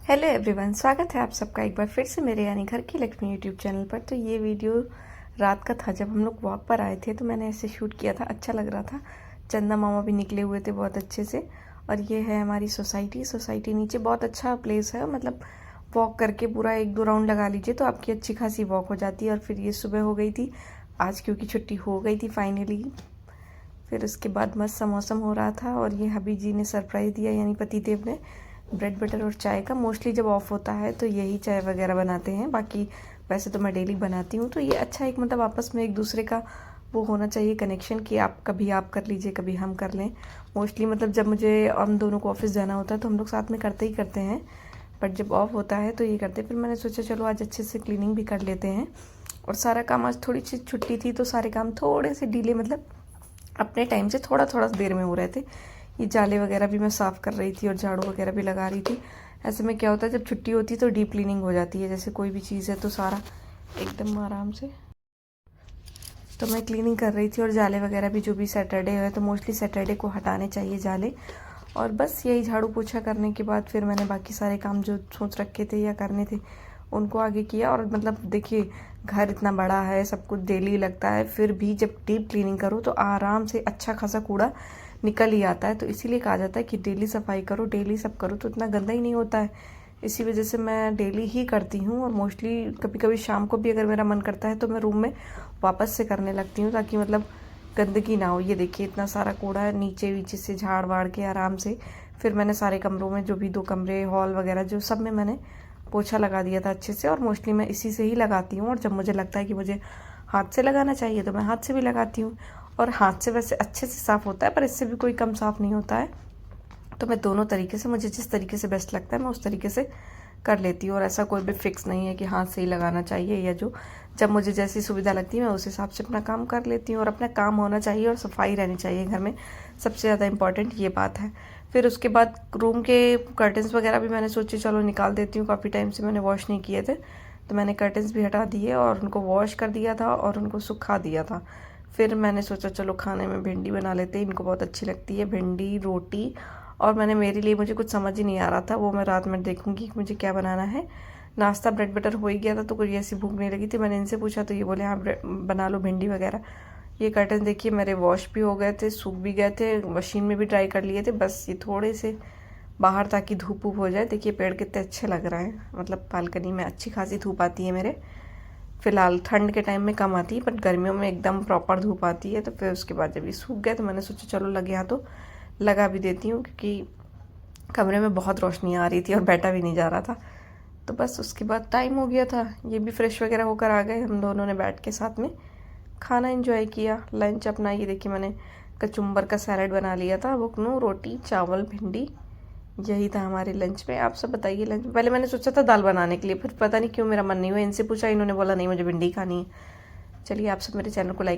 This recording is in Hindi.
हेलो एवरीवन, स्वागत है आप सबका एक बार फिर से मेरे यानी घर की लक्ष्मी यूट्यूब चैनल पर। तो ये वीडियो रात का था जब हम लोग वॉक पर आए थे, तो मैंने ऐसे शूट किया था। अच्छा लग रहा था। चंदा मामा भी निकले हुए थे बहुत अच्छे से। और ये है हमारी सोसाइटी नीचे बहुत अच्छा प्लेस है। मतलब वॉक करके पूरा 1-2 राउंड लगा लीजिए तो आपकी अच्छी खासी वॉक हो जाती है। और फिर ये सुबह हो गई थी आज, क्योंकि छुट्टी हो गई थी फाइनली। फिर उसके बाद मस्त सा मौसम हो रहा था और ये हबी जी ने सरप्राइज़ दिया, यानी पतिदेव ने, ब्रेड बटर और चाय का। मोस्टली जब ऑफ होता है तो यही चाय वगैरह बनाते हैं, बाकी वैसे तो मैं डेली बनाती हूँ। तो ये अच्छा एक मतलब आपस में एक दूसरे का वो होना चाहिए कनेक्शन, कि आप कभी आप कर लीजिए कभी हम कर लें। मोस्टली मतलब जब मुझे हम दोनों को ऑफिस जाना होता है तो हम लोग साथ में करते ही करते हैं, बट जब ऑफ होता है तो ये करते हैं। फिर मैंने सोचा चलो आज अच्छे से क्लीनिंग भी कर लेते हैं। और सारा काम, आज थोड़ी सी छुट्टी थी तो सारे काम थोड़े से डिले, मतलब अपने टाइम से थोड़ा थोड़ा देर में हो रहे थे। ये जाले वगैरह भी मैं साफ़ कर रही थी और झाड़ू वगैरह भी लगा रही थी। ऐसे में क्या होता है, जब छुट्टी होती है तो डीप क्लीनिंग हो जाती है। जैसे कोई भी चीज़ है तो सारा एकदम आराम से। तो मैं क्लीनिंग कर रही थी और जाले वगैरह भी, जो भी सैटरडे है तो मोस्टली सैटरडे को हटाने चाहिए जाले। और बस यही झाड़ू पोछा करने के बाद फिर मैंने बाकी सारे काम जो सोच रखे थे या करने थे उनको आगे किया। और मतलब देखिए, घर इतना बड़ा है, सब कुछ डेली लगता है, फिर भी जब डीप क्लीनिंग करो तो आराम से अच्छा खासा कूड़ा निकल ही आता है। तो इसीलिए कहा जाता है कि डेली सफाई करो, डेली सब करो तो इतना गंदा ही नहीं होता है। इसी वजह से मैं डेली ही करती हूँ। और मोस्टली कभी कभी शाम को भी अगर मेरा मन करता है तो मैं रूम में वापस से करने लगती हूँ, ताकि मतलब गंदगी ना हो। ये देखिए इतना सारा कूड़ा है, नीचे वीचे से झाड़ वाड़ के आराम से। फिर मैंने सारे कमरों में, जो भी 2 कमरे हॉल वगैरह जो सब में मैंने पोछा लगा दिया था अच्छे से। और मोस्टली मैं इसी से ही लगाती हूँ। और जब मुझे लगता है कि मुझे हाथ से लगाना चाहिए तो मैं हाथ से भी लगाती हूँ। और हाथ से वैसे अच्छे से साफ़ होता है, पर इससे भी कोई कम साफ़ नहीं होता है। तो मैं दोनों तरीके से, मुझे जिस तरीके से बेस्ट लगता है मैं उस तरीके से कर लेती हूँ। और ऐसा कोई भी फिक्स नहीं है कि हाथ से ही लगाना चाहिए, या जो जब मुझे जैसी सुविधा लगती है मैं उस हिसाब से अपना काम कर लेती हूँ। और अपना काम होना चाहिए और सफाई रहनी चाहिए घर में, सबसे ज़्यादा इम्पॉर्टेंट ये बात है। फिर उसके बाद रूम के कर्टन्स वगैरह भी मैंने सोचे चलो निकाल देती हूँ, काफ़ी टाइम से मैंने वॉश नहीं किए थे। तो मैंने कर्टन्स भी हटा दिए और उनको वॉश कर दिया था और उनको सुखा दिया था। फिर मैंने सोचा चलो खाने में भिंडी बना लेते हैं, इनको बहुत अच्छी लगती है भिंडी रोटी। और मैंने, मेरे लिए मुझे कुछ समझ ही नहीं आ रहा था, वो मैं रात में देखूंगी कि मुझे क्या बनाना है। नाश्ता ब्रेड बटर हो ही गया था तो कोई ऐसी भूख नहीं लगी थी। मैंने इनसे पूछा तो ये बोले हाँ बना लो भिंडी वगैरह। ये कर्टन देखिए मेरे वॉश भी हो गए थे, सूख भी गए थे, मशीन में भी ड्राई कर लिए थे। बस ये थोड़े से बाहर ताकि धूप वूप हो जाए। देखिए पेड़ कितने अच्छे लग रहे हैं, मतलब बालकनी में अच्छी खासी धूप आती है मेरे। फिलहाल ठंड के टाइम में कम आती है, बट गर्मियों में एकदम प्रॉपर धूप आती है। तो फिर उसके बाद जब ये सूख गए तो मैंने सोचा चलो लगे यहाँ तो लगा भी देती हूँ, क्योंकि कमरे में बहुत रोशनी आ रही थी और बैठा भी नहीं जा रहा था। तो बस उसके बाद टाइम हो गया था, ये भी फ्रेश वगैरह होकर आ गए। हम दोनों ने बैठ के साथ में खाना एंजॉय किया। लंच अपना, ये देखिए मैंने कचुम्बर का सैलड बना लिया था, बुकनू रोटी चावल भिंडी, यही था हमारे लंच में। आप सब बताइए लंच में। पहले मैंने सोचा था दाल बनाने के लिए, फिर पता नहीं क्यों मेरा मन नहीं हुआ। इनसे पूछा, इन्होंने बोला नहीं मुझे भिंडी खानी है। चलिए आप सब मेरे चैनल को लाइक